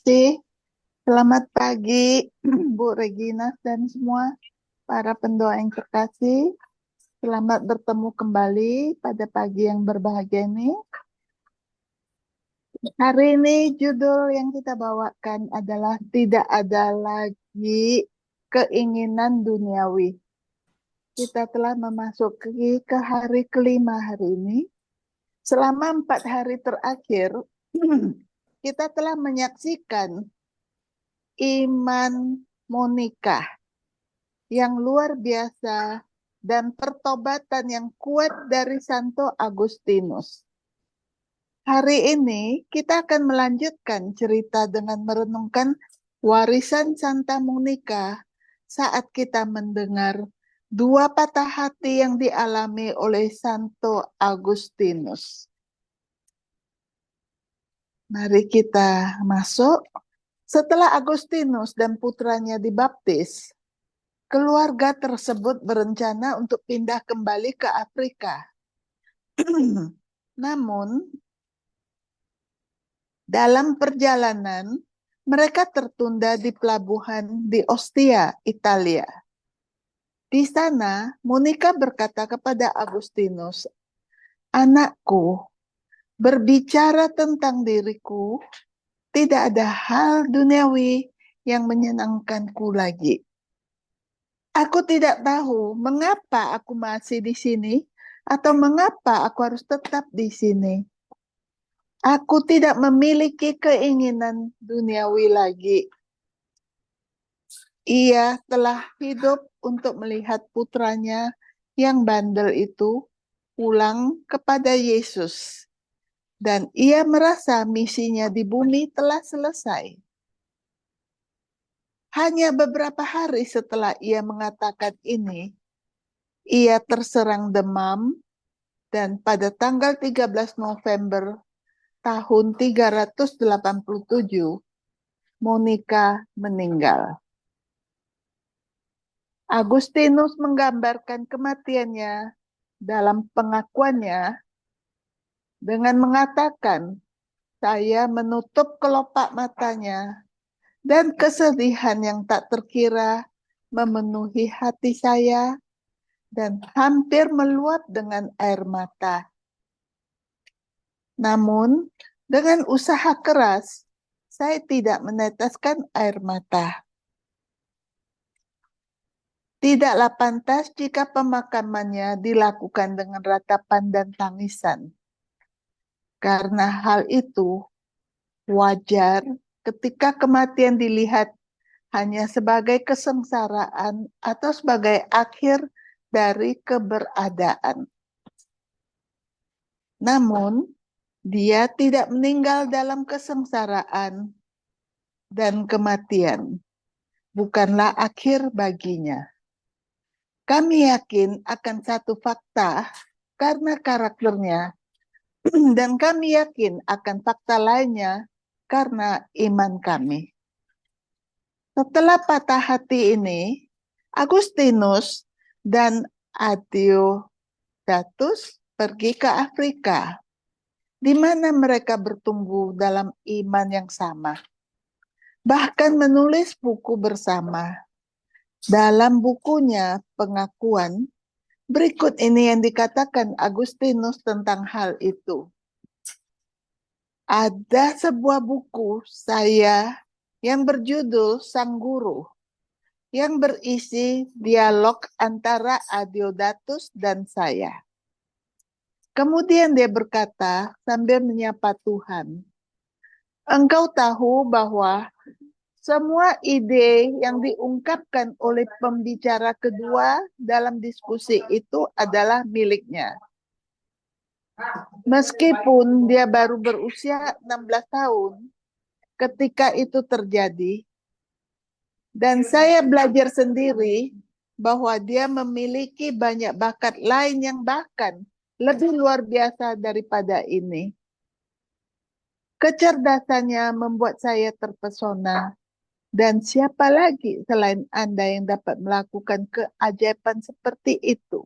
kasih. Selamat pagi, Bu Regina dan semua para pendoa yang terkasih. Selamat bertemu kembali pada pagi yang berbahagia ini. Hari ini judul yang kita bawakan adalah tidak ada lagi keinginan duniawi. Kita telah memasuki ke hari kelima hari ini. Selama 4 hari terakhir, kita telah menyaksikan iman Monica yang luar biasa dan pertobatan yang kuat dari Santo Agustinus. Hari ini kita akan melanjutkan cerita dengan merenungkan warisan Santa Monica saat kita mendengar dua patah hati yang dialami oleh Santo Agustinus. Mari kita masuk. Setelah Agustinus dan putranya dibaptis, keluarga tersebut berencana untuk pindah kembali ke Afrika. Namun, dalam perjalanan, mereka tertunda di pelabuhan di Ostia, Italia. Di sana, Monica berkata kepada Agustinus, "Anakku, berbicara tentang diriku, tidak ada hal duniawi yang menyenangkanku lagi. Aku tidak tahu mengapa aku masih di sini atau mengapa aku harus tetap di sini. Aku tidak memiliki keinginan duniawi lagi." Ia telah hidup untuk melihat putranya yang bandel itu pulang kepada Yesus. Dan ia merasa misinya di bumi telah selesai. Hanya beberapa hari setelah ia mengatakan ini, ia terserang demam dan pada tanggal 13 November tahun 387, Monica meninggal. Agustinus menggambarkan kematiannya dalam pengakuannya dengan mengatakan, "Saya menutup kelopak matanya dan kesedihan yang tak terkira memenuhi hati saya dan hampir meluap dengan air mata. Namun, dengan usaha keras, saya tidak meneteskan air mata. Tidaklah pantas jika pemakamannya dilakukan dengan ratapan dan tangisan. Karena hal itu wajar ketika kematian dilihat hanya sebagai kesengsaraan atau sebagai akhir dari keberadaan. Namun, dia tidak meninggal dalam kesengsaraan dan kematian. Bukanlah akhir baginya. Kami yakin akan satu fakta karena karakternya, dan kami yakin akan fakta lainnya karena iman kami. Setelah patah hati ini, Agustinus dan Adeodatus pergi ke Afrika, di mana mereka bertumbuh dalam iman yang sama. Bahkan menulis buku bersama. Dalam bukunya Pengakuan, berikut ini yang dikatakan Agustinus tentang hal itu. Ada sebuah buku saya yang berjudul Sang Guru, yang berisi dialog antara Adeodatus dan saya. Kemudian dia berkata sambil menyapa Tuhan, "Engkau tahu bahwa semua ide yang diungkapkan oleh pembicara kedua dalam diskusi itu adalah miliknya. Meskipun dia baru berusia 16 tahun ketika itu terjadi, dan saya belajar sendiri bahwa dia memiliki banyak bakat lain yang bahkan lebih luar biasa daripada ini. Kecerdasannya membuat saya terpesona. Dan siapa lagi selain Anda yang dapat melakukan keajaiban seperti itu?"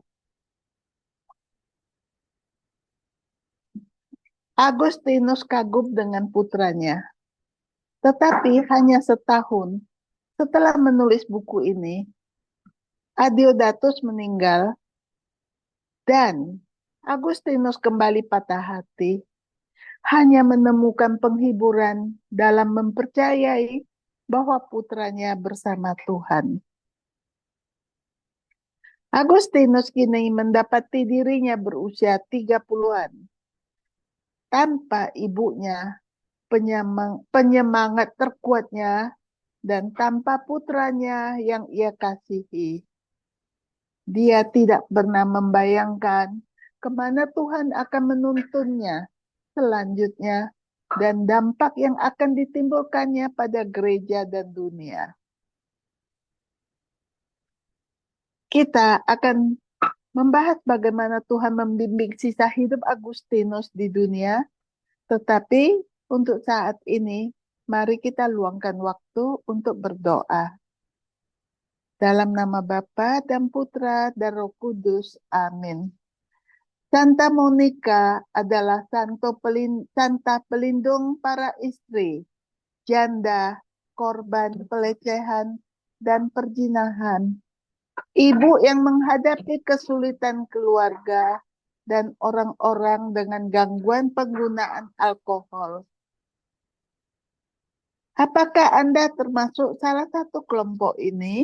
Agustinus kagum dengan putranya. Tetapi hanya setahun setelah menulis buku ini, Adeodatus meninggal dan Agustinus kembali patah hati, hanya menemukan penghiburan dalam mempercayai bahwa putranya bersama Tuhan. Agustinus kini mendapati dirinya berusia 30-an, tanpa ibunya, penyemangat terkuatnya, dan tanpa putranya yang ia kasihi. Dia tidak pernah membayangkan kemana Tuhan akan menuntunnya selanjutnya dan dampak yang akan ditimbulkannya pada gereja dan dunia. Kita akan membahas bagaimana Tuhan membimbing sisa hidup Agustinus di dunia, tetapi untuk saat ini, mari kita luangkan waktu untuk berdoa. Dalam nama Bapa dan Putra dan Roh Kudus. Amin. Santa Monica adalah santa pelindung para istri, janda, korban pelecehan, dan perzinahan. Ibu yang menghadapi kesulitan keluarga dan orang-orang dengan gangguan penggunaan alkohol. Apakah Anda termasuk salah satu kelompok ini?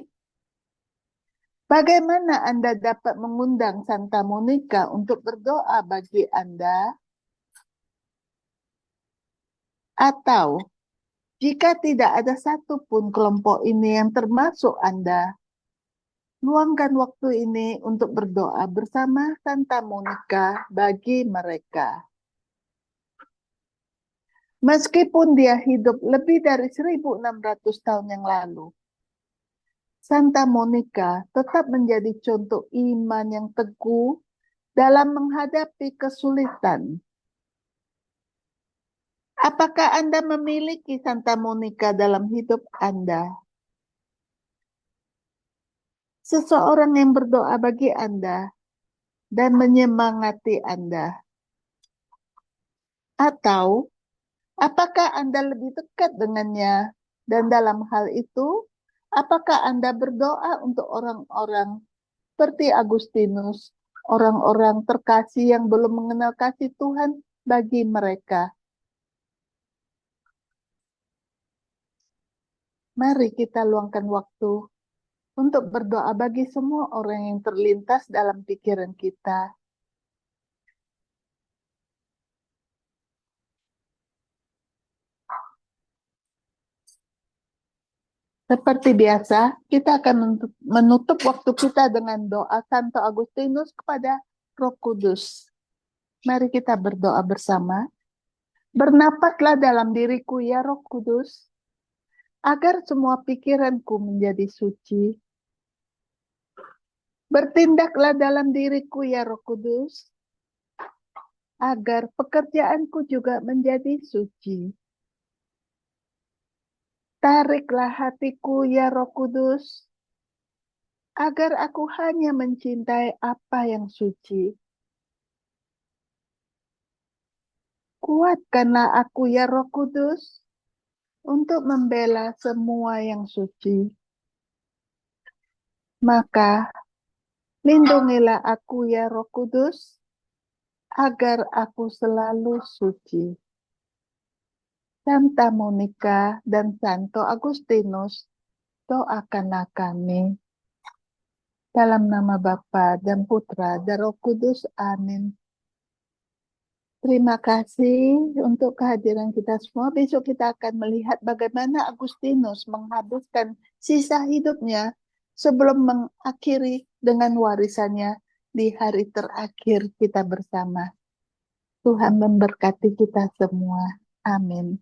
Bagaimana Anda dapat mengundang Santa Monica untuk berdoa bagi Anda? Atau jika tidak ada satupun kelompok ini yang termasuk Anda, luangkan waktu ini untuk berdoa bersama Santa Monica bagi mereka. Meskipun dia hidup lebih dari 1.600 tahun yang lalu, Santa Monica tetap menjadi contoh iman yang teguh dalam menghadapi kesulitan. Apakah Anda memiliki Santa Monica dalam hidup Anda? Seseorang yang berdoa bagi Anda dan menyemangati Anda. Atau apakah Anda lebih dekat dengannya dan dalam hal itu, apakah Anda berdoa untuk orang-orang seperti Agustinus, orang-orang terkasih yang belum mengenal kasih Tuhan bagi mereka? Mari kita luangkan waktu untuk berdoa bagi semua orang yang terlintas dalam pikiran kita. Seperti biasa, kita akan menutup waktu kita dengan doa Santo Agustinus kepada Roh Kudus. Mari kita berdoa bersama. Bernapaslah dalam diriku ya Roh Kudus, agar semua pikiranku menjadi suci. Bertindaklah dalam diriku ya Roh Kudus, agar pekerjaanku juga menjadi suci. Tariklah hatiku ya Roh Kudus, agar aku hanya mencintai apa yang suci. Kuatkanlah aku ya Roh Kudus, untuk membela semua yang suci. Maka, lindungilah aku ya Roh Kudus, agar aku selalu suci. Santa Monica dan Santo Agustinus, doakanlah kami. Dalam nama Bapa dan Putra dan Roh Kudus. Amin. Terima kasih untuk kehadiran kita semua. Besok kita akan melihat bagaimana Agustinus menghabiskan sisa hidupnya sebelum mengakhiri dengan warisannya di hari terakhir kita bersama. Tuhan memberkati kita semua. Amin.